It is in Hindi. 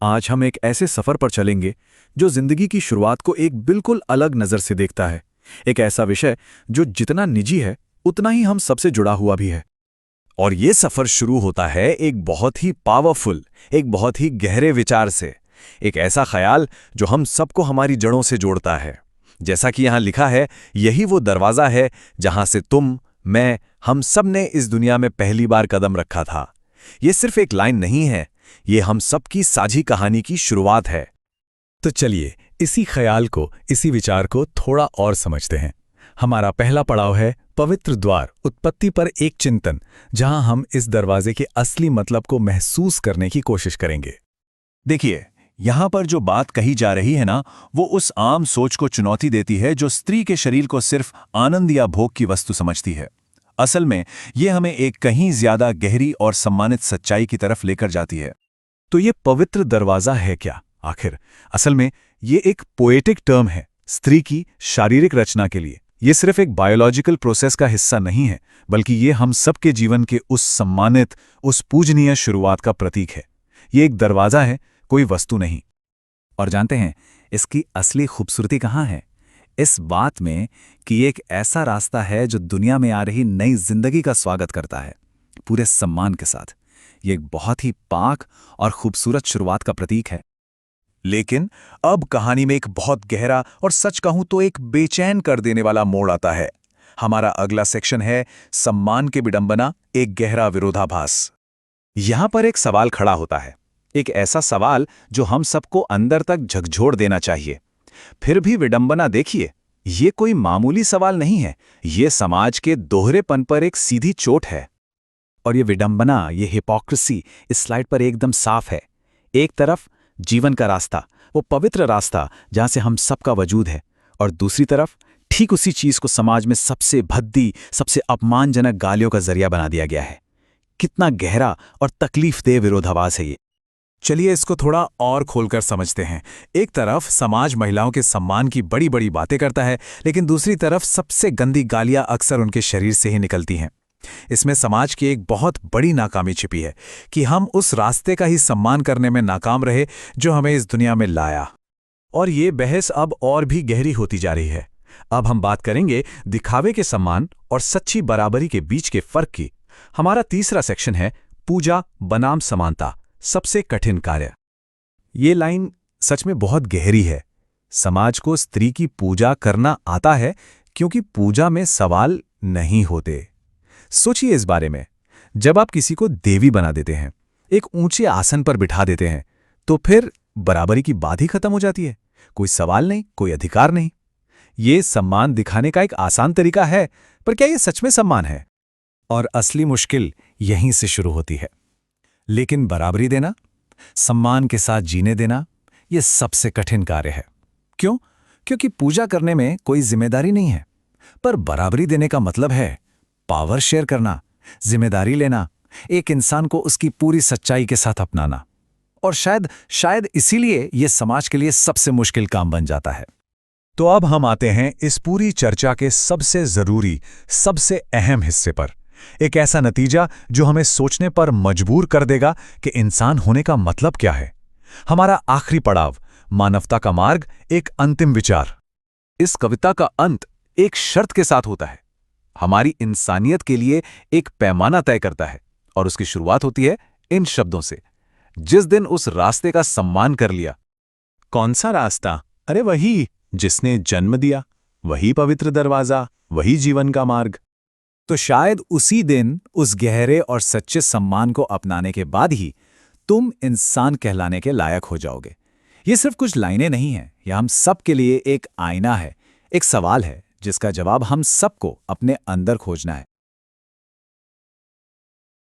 आज हम एक ऐसे सफर पर चलेंगे जो जिंदगी की शुरुआत को एक बिल्कुल अलग नजर से देखता है। एक ऐसा विषय जो जितना निजी है उतना ही हम सबसे जुड़ा हुआ भी है। और ये सफर शुरू होता है एक बहुत ही पावरफुल, एक बहुत ही गहरे विचार से। एक ऐसा ख्याल जो हम सबको हमारी जड़ों से जोड़ता है। जैसा कि यहाँ लिखा है, यही वो दरवाज़ा है जहाँ से तुम, मैं, हम सब ने इस दुनिया में पहली बार कदम रखा था। ये सिर्फ एक लाइन नहीं है, ये हम सबकी साझी कहानी की शुरुआत है। तो चलिए इसी ख्याल को, इसी विचार को थोड़ा और समझते हैं। हमारा पहला पड़ाव है पवित्र द्वार, उत्पत्ति पर एक चिंतन, जहां हम इस दरवाजे के असली मतलब को महसूस करने की कोशिश करेंगे। देखिए, यहाँ पर जो बात कही जा रही है ना, वो उस आम सोच को चुनौती देती है जो स्त्री के शरीर को सिर्फ आनंद या भोग की वस्तु समझती है। असल में ये हमें एक कहीं ज्यादा गहरी और सम्मानित सच्चाई की तरफ लेकर जाती है। तो ये पवित्र दरवाजा है क्या आखिर? असल में ये एक पोएटिक टर्म है स्त्री की शारीरिक रचना के लिए। ये सिर्फ एक बायोलॉजिकल प्रोसेस का हिस्सा नहीं है, बल्कि ये हम सबके जीवन के उस सम्मानित, उस पूजनीय शुरुआत का प्रतीक है। ये एक दरवाजा है, कोई वस्तु नहीं। और जानते हैं इसकी असली खूबसूरती कहाँ है? इस बात में कि ये एक ऐसा रास्ता है जो दुनिया में आ रही नई जिंदगी का स्वागत करता है, पूरे सम्मान के साथ। ये एक बहुत ही पाक और खूबसूरत शुरुआत का प्रतीक है। लेकिन अब कहानी में एक बहुत गहरा और सच कहूं तो एक बेचैन कर देने वाला मोड़ आता है। हमारा अगला सेक्शन है सम्मान के विडंबना, एक गहरा विरोधाभास। यहां पर एक सवाल खड़ा होता है, एक ऐसा सवाल जो हम सबको अंदर तक झकझोर देना चाहिए। फिर भी विडंबना देखिए, ये कोई मामूली सवाल नहीं है, ये समाज के दोहरेपन पर एक सीधी चोट है। और ये विडंबना, ये हिपोक्रेसी इस स्लाइड पर एकदम साफ है। एक तरफ जीवन का रास्ता, वो पवित्र रास्ता जहां से हम सबका वजूद है, और दूसरी तरफ ठीक उसी चीज को समाज में सबसे भद्दी, सबसे अपमानजनक गालियों का जरिया बना दिया गया है। कितना गहरा और तकलीफदेह विरोधाभास है ये। चलिए इसको थोड़ा और खोलकर समझते हैं। एक तरफ समाज महिलाओं के सम्मान की बड़ी बड़ी बातें करता है, लेकिन दूसरी तरफ सबसे गंदी गालियां अक्सर उनके शरीर से ही निकलती हैं। इसमें समाज की एक बहुत बड़ी नाकामी छिपी है कि हम उस रास्ते का ही सम्मान करने में नाकाम रहे जो हमें इस दुनिया में लाया। और ये बहस अब और भी गहरी होती जा रही है। अब हम बात करेंगे दिखावे के सम्मान और सच्ची बराबरी के बीच के फर्क की। हमारा तीसरा सेक्शन है पूजा बनाम समानता, सबसे कठिन कार्य। ये लाइन सच में बहुत गहरी है। समाज को स्त्री की पूजा करना आता है क्योंकि पूजा में सवाल नहीं होते। सोचिए इस बारे में, जब आप किसी को देवी बना देते हैं, एक ऊंचे आसन पर बिठा देते हैं, तो फिर बराबरी की बात ही खत्म हो जाती है। कोई सवाल नहीं, कोई अधिकार नहीं। ये सम्मान दिखाने का एक आसान तरीका है, पर क्या ये सच में सम्मान है? और असली मुश्किल यहीं से शुरू होती है। लेकिन बराबरी देना, सम्मान के साथ जीने देना, यह सबसे कठिन कार्य है। क्यों? क्योंकि पूजा करने में कोई जिम्मेदारी नहीं है, पर बराबरी देने का मतलब है पावर शेयर करना, जिम्मेदारी लेना, एक इंसान को उसकी पूरी सच्चाई के साथ अपनाना। और शायद इसीलिए यह समाज के लिए सबसे मुश्किल काम बन जाता है। तो अब हम आते हैं इस पूरी चर्चा के सबसे जरूरी, सबसे अहम हिस्से पर। एक ऐसा नतीजा जो हमें सोचने पर मजबूर कर देगा कि इंसान होने का मतलब क्या है। हमारा आखिरी पड़ाव, मानवता का मार्ग, एक अंतिम विचार। इस कविता का अंत एक शर्त के साथ होता है, हमारी इंसानियत के लिए एक पैमाना तय करता है, और उसकी शुरुआत होती है इन शब्दों से, जिस दिन उस रास्ते का सम्मान कर लिया। कौन सा रास्ता? अरे वही जिसने जन्म दिया, वही पवित्र दरवाजा, वही जीवन का मार्ग। तो शायद उसी दिन, उस गहरे और सच्चे सम्मान को अपनाने के बाद ही तुम इंसान कहलाने के लायक हो जाओगे। ये सिर्फ कुछ लाइनें नहीं हैं, यह हम सब के लिए एक आईना है, एक सवाल है जिसका जवाब हम सबको अपने अंदर खोजना है।